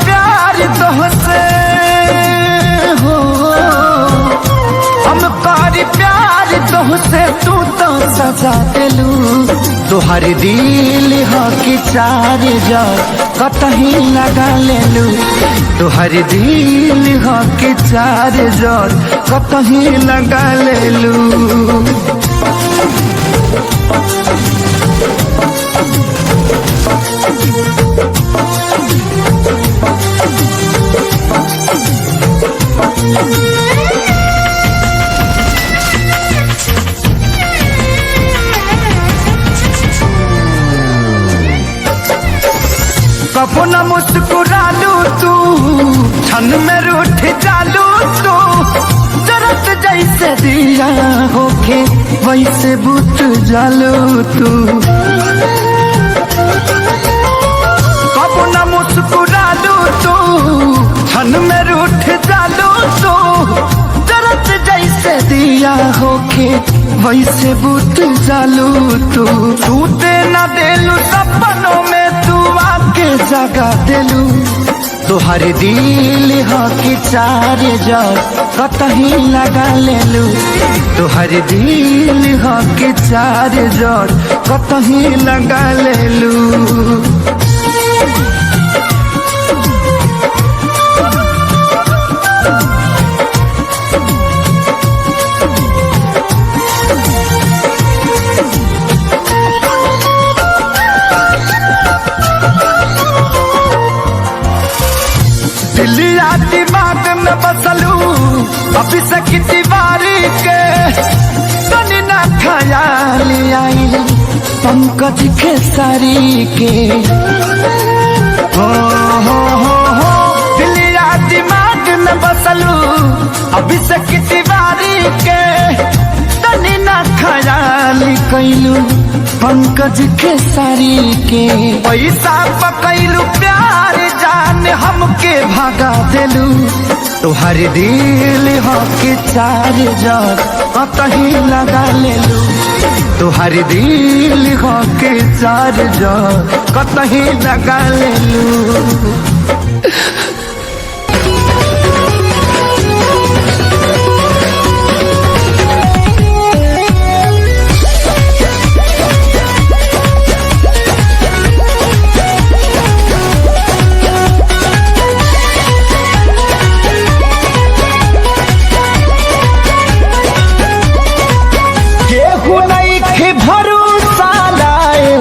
प्यार तोहसे हो, हम कारी प्यार तोहसे, तू तो सजा दिलू। तुहार दिल हो कि चार जा कतही लगा लेलू। तुहार दिल हो कि चार जा कतही लगा लेलू। कबो न मुस्कुरालू तू, क्षण में रूठ जालू तू। जरत जैसे दिया होके वैसे बुझ जालू तू। कबो न मुस्कुरालू तू, क्षण में रूठ जालू तू। जरत जैसे दिया होके वैसे बुझ जालू तू। छूटे न देलू सपनों में तू आके जगा दिलू। तुहार दिल हो कि चार जा कतही लगा लेलू। तुहार दिल हो कि चार जा कतही लगा लेलू। दिलिया दिमाग में बसलू अभी से की दीवारी के। तनी ना ख्याल आई पंकज खेसारी के। हो दिलिया दिमाग में बसलू अभी से की दीवारी के। तनी ना ख्याल कैलू पंकज खेसारी के। पैसा पकैलू प्यार जान हमके भागा दिलू। तुहार दिल हो कि चार जा कतही लगा लेलू। तुहार दिल हो कि चार जा कतही लगा लेलू। भरोसा लाए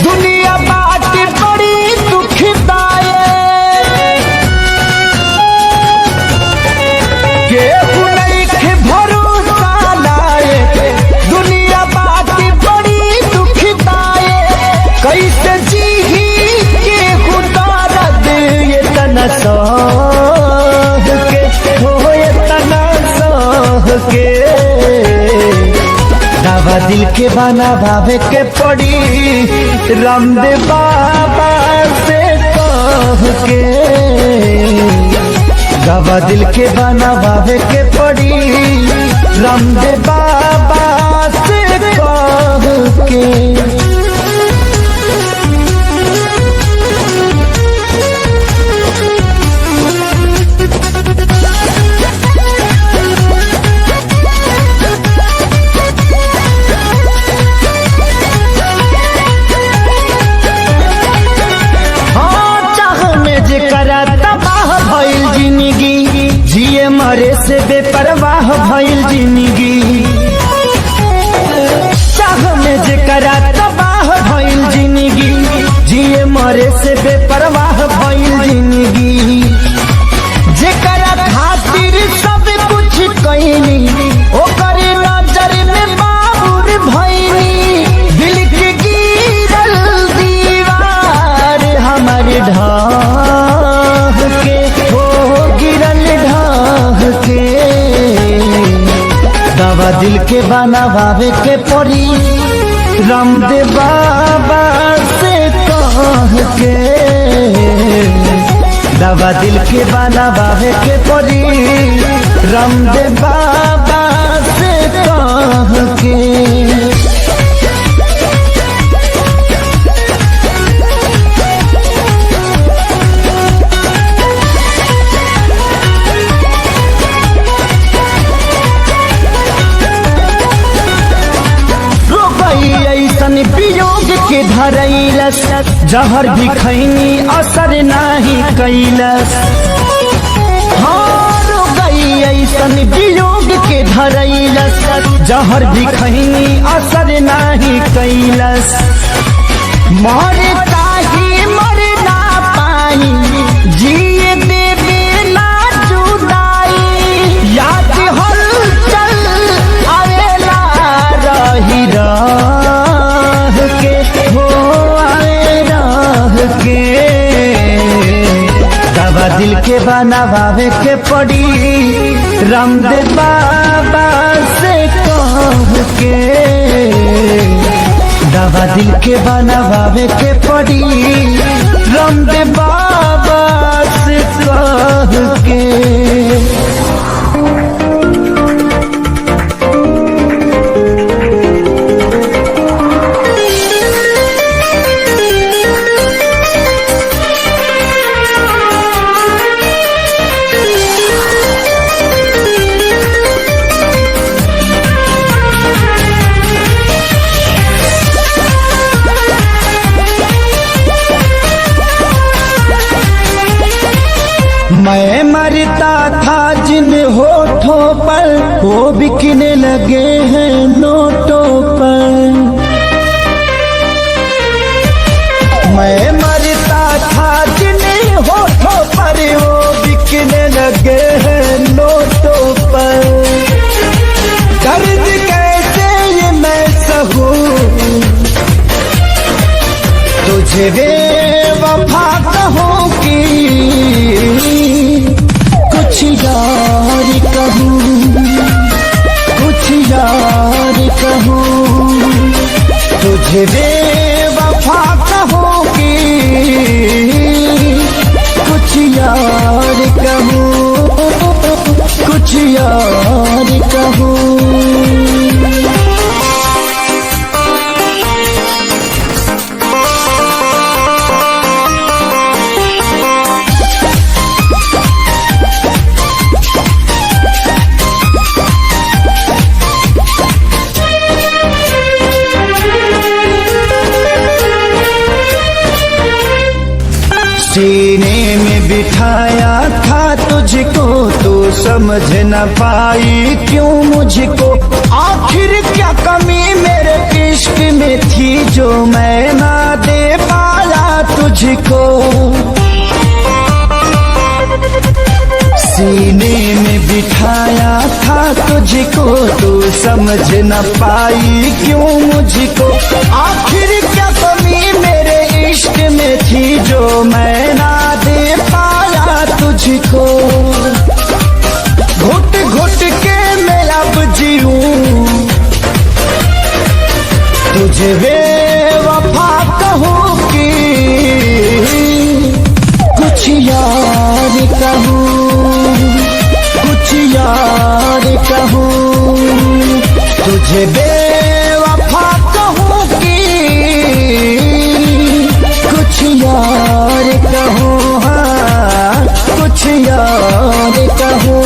दुनिया बात बड़ी दुखदाए। केहू नहीं भरोसा लाए दुनिया बात बड़ी दुखदाए। कैसे जी केहू दर्द ये तना सह के हो, ये तना सह के। दवा दिल के बना भावे के पड़ी रामदेव बाबा से कह के। दवा दिल के बना भावे के पड़ी रामदेव बाबा से कह के। जिए मरे से बेपरवाह भइल जिंदगी। चाह में जेकरा तबाह भइल जिंदगी। जिए मरे से बेपरवाह भइल जिंदगी। जेकरा खातिर सब कुछ कइनी ओकर नजर में बाबूर बनावे के पड़ी रामदेव बाबा से कह के, दवा दिल के बनावे के पड़ी रामदेव बाबा से कह के। वियोग के धरैलस जहर भी खैनी असर नाही कैलस। हार गई ऐसन वियोग के धरैलस जहर भी खैनी असर नाही कैलस। मरे ताही मर ना पाई जिए देवे ना जुदाई, याद हलचल आवेला रही दिल के बनावे के पड़ी रामदेव बाबा से कह के, दवा दिल के बनावे के पड़ी रामदेव बाबा से कह के। मैं मरता था जिन होठों पर वो बिकने लगे हैं नोटों पर। मैं मरता था जिन होठों पर वो बिकने लगे हैं नोटों पर। दर्द कैसे ये मैं सहूं तुझे बेवफा कहूं कि कुछ यार कहूं, कुछ यार कहूं तुझे बेवफा कहूं कि कुछ यार कहूं, कुछ यार कहूं। सीने में बिठाया था तुझको तो समझ न पाई क्यों मुझको। आखिर क्या कमी मेरे इश्क में थी जो मैं ना दे पाया तुझको। सीने में बिठाया था तुझको तो समझ न पाई क्यों मुझको। आखिर क्या कमी मेरे इश्क में थी जो मैं ना दे पाया तुझको। घुट घुट के मैं अब जीऊं तुझे बेवफा कहूं कि कुछ यार कहूं, कुछ यार कहूं तुझे बेवफा कहूं कि कुछ यार कहूं, हाँ कुछ यार कहूं।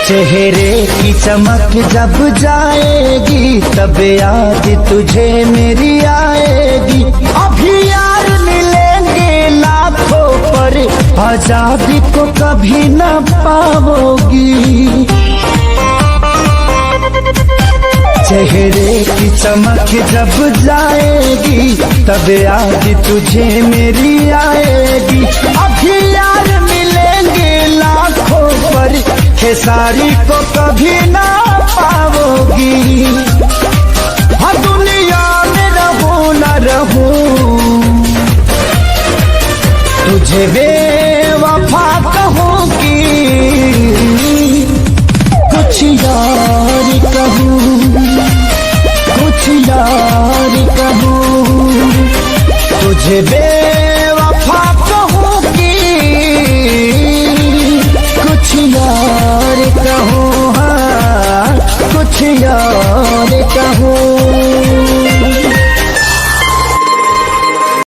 चेहरे की चमक जब जाएगी तब याद तुझे मेरी आएगी। अभी यार मिलेंगे लाखों पर आजादी को कभी न पाओगी। चेहरे की चमक जब जाएगी तब याद तुझे मेरी आएगी। खेसारी को कभी ना पाओगी। हाँ दुनिया में रहूं न रहूं, तुझे बेवफा कहूँगी। कुछ यार कहूँ, कुछ यार कहूँ, तुझे बेवफा कहूँगी। कुछ यार कहूँ, हाँ कुछ यार कहूँ।